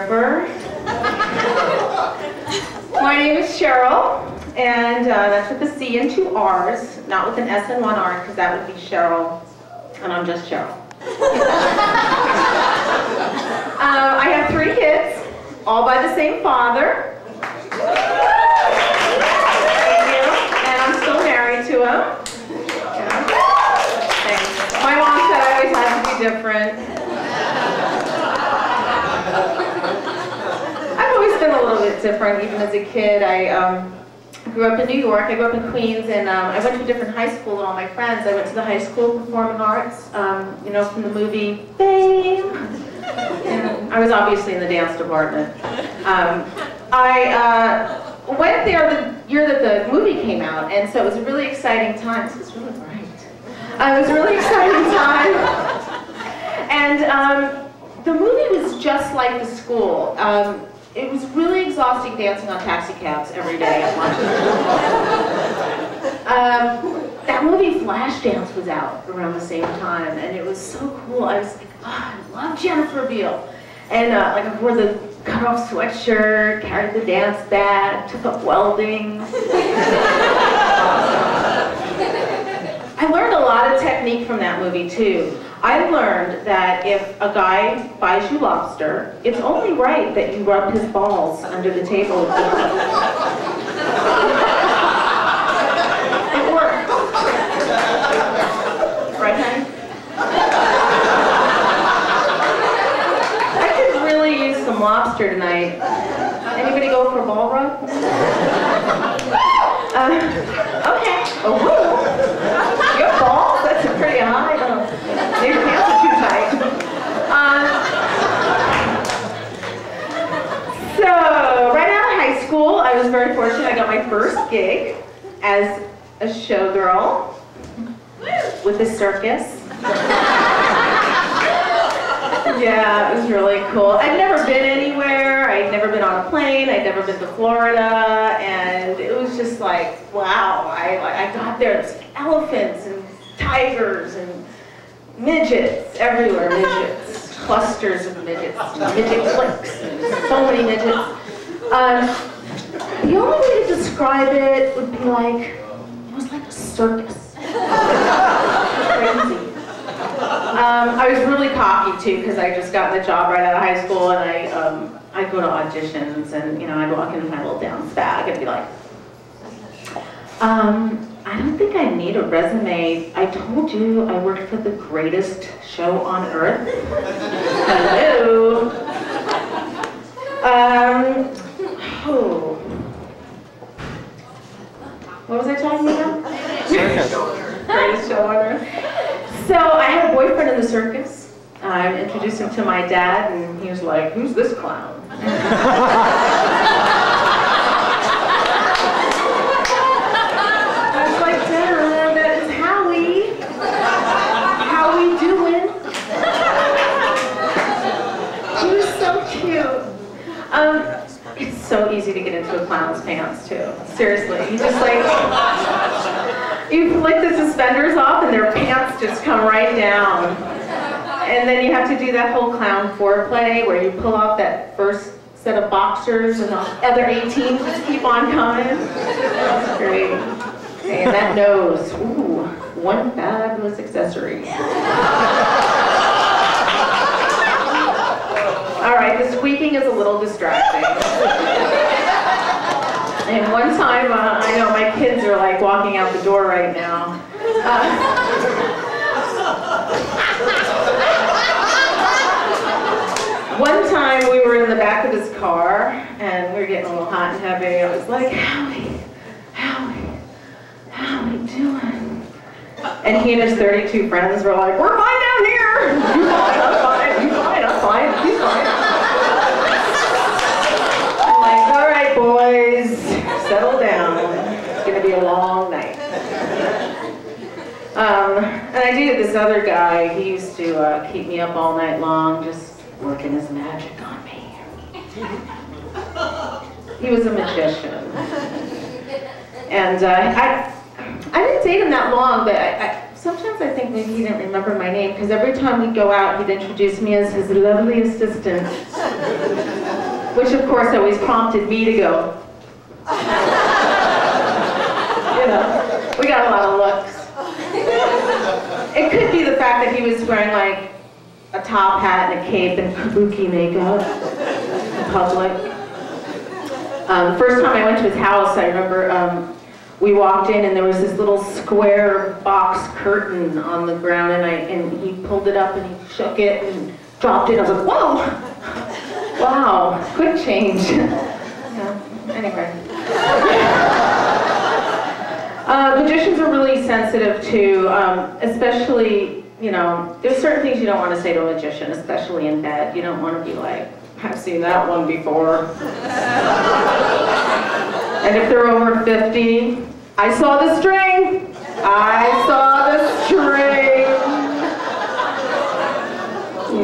photographer. My name is Cherryl, and that's with a C and two R's, not with an S and one R, because that would be Cherryl, and I'm just Cherryl. I have 3 kids, all by the same father. And I'm still married to him. Yeah. Thanks. My mom said I always had to be different. I've always been a little bit different, even as a kid. I grew up in New York. I grew up in Queens, and I went to a different high school than all my friends. I went to the High School of Performing Arts, you know, from the movie Fame. And I was obviously in the dance department. I went there the year that the movie came out, and so it was a really exciting time. This is really bright. It was a really exciting time. And the movie was just like the school. It was really exhausting dancing on taxi cabs every day and watching it. That movie Flashdance was out around the same time, and it was so cool. I was like, oh, I love Jennifer Beal. And like I wore the cut-off sweatshirt, carried the dance bag, took up welding. I learned a lot of technique from that movie too. I learned that if a guy buys you lobster, it's only right that you rub his balls under the table. It worked. Right, honey? I could really use some lobster tonight. Anybody go for a ball rub? Okay. Oh, you have balls? That's pretty high. Your pants are too tight. So, right out of high school, I was very fortunate. I got my first gig as a showgirl with a circus. Yeah, it was really cool. I'd never been anywhere. I'd never been on a plane. I'd never been to Florida, and it was just like, wow. I got there, there's elephants and tigers and midgets everywhere, midgets, clusters of midgets, midget cliques, so many midgets. The only way to describe it would be like, it was like a circus. Crazy. I was really cocky too, because I just got the job right out of high school, and I'd go to auditions, and you know, I'd walk in with my little dance bag and be like, I don't think I need a resume. I told you I worked for the greatest show on earth. Hello. Oh. What was I talking about? Greatest show on earth. So I had a boyfriend in the circus. I introduced him to my dad, and he was like, "Who's this clown?" It's so easy to get into a clown's pants too. Seriously, you just like, you flick the suspenders off and their pants just come right down. And then you have to do that whole clown foreplay where you pull off that first set of boxers and the other 18 just keep on coming. That's great. Okay, and that nose, ooh, one fabulous accessory. All right, the squeaking is a little distracting. And one time, I know my kids are like walking out the door right now. One time we were in the back of his car, and we were getting a little hot and heavy. I was like, Howie, how we doing? And he and his 32 friends were like, we're fine down here. You fine, I'm fine, you fine, I'm fine, he's fine. I'm like, all right, boys, settle down. It's gonna be a long night. And I dated this other guy. He used to keep me up all night long, just working his magic on me. He was a magician. And I didn't date him that long, but sometimes I think maybe he didn't remember my name, because every time we'd go out, he'd introduce me as his lovely assistant. which of course always prompted me to go. You know, we got a lot of looks. It could be the fact that he was wearing like a top hat and a cape and kabuki makeup in public. The first time I went to his house, I remember we walked in and there was this little square box curtain on the ground, and he pulled it up and he shook it and dropped it. I was like, whoa! Wow, quick change. Yeah, anyway. Magicians are really sensitive to, especially, you know, there's certain things you don't want to say to a magician, especially in bed. You don't want to be like, I've seen that one before. And if they're over 50, I saw the string. I saw the string.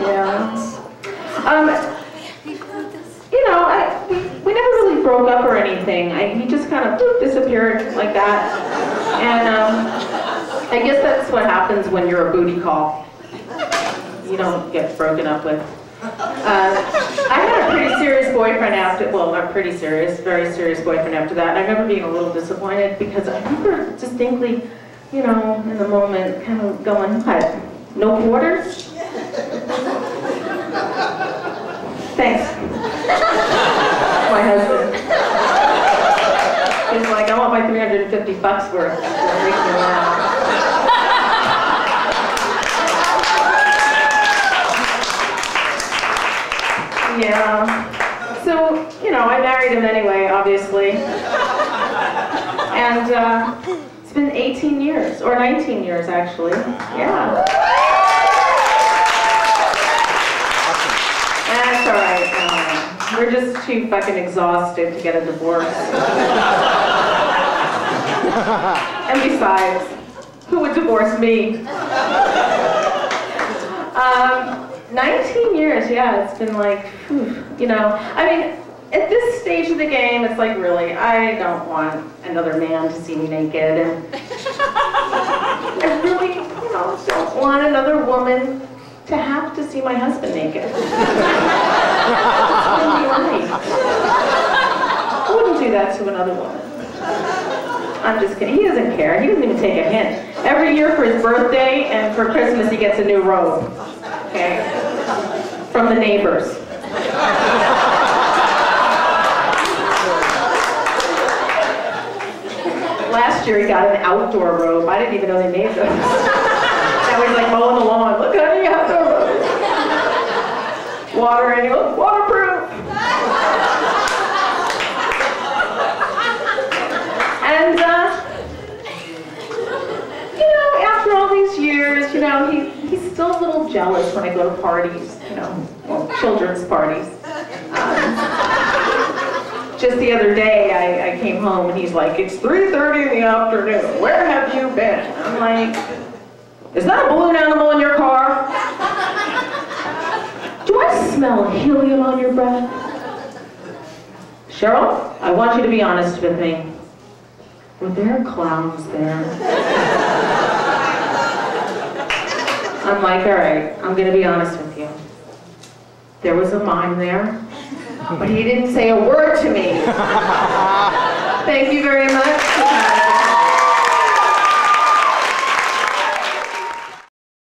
Yeah. You know, we never really broke up or anything. He just kind of disappeared like that. And I guess that's what happens when you're a booty call. You don't get broken up with. I had a pretty serious boyfriend after, well, not pretty serious, very serious boyfriend after that. And I remember being a little disappointed because I remember distinctly, you know, in the moment, kind of going, what, no quarters? Thanks. My husband. He's like, I want my $350 worth. Yeah. So, you know, I married him anyway, obviously. And it's been 18 years, or 19 years actually. Yeah. That's all right. We're just too fucking exhausted to get a divorce. And besides, who would divorce me? 19 years, yeah, it's been like, you know, I mean, at this stage of the game, it's like, really, I don't want another man to see me naked, and I really, you know, don't want another woman to have to see my husband naked. It's really right. I wouldn't do that to another woman. I'm just kidding. He doesn't care. He doesn't even take a hint. Every year for his birthday and for Christmas, he gets a new robe. Okay? From the neighbors. Last year he got an outdoor robe. I didn't even know they made those. Now he's like mowing the lawn. Look, honey, outdoor robe. Water, and he goes, waterproof. And you know, after all these years, you know, he's still a little jealous when I go to parties, you know, well, children's parties. Just the other day, I came home and he's like, it's 3:30 in the afternoon. Where have you been? I'm like, is that a balloon animal in your car? Do I smell helium on your breath? Cheryl, I want you to be honest with me. Were there clowns there? I'm like, all right, I'm going to be honest with you. There was a mime there, but he didn't say a word to me. Thank you very much.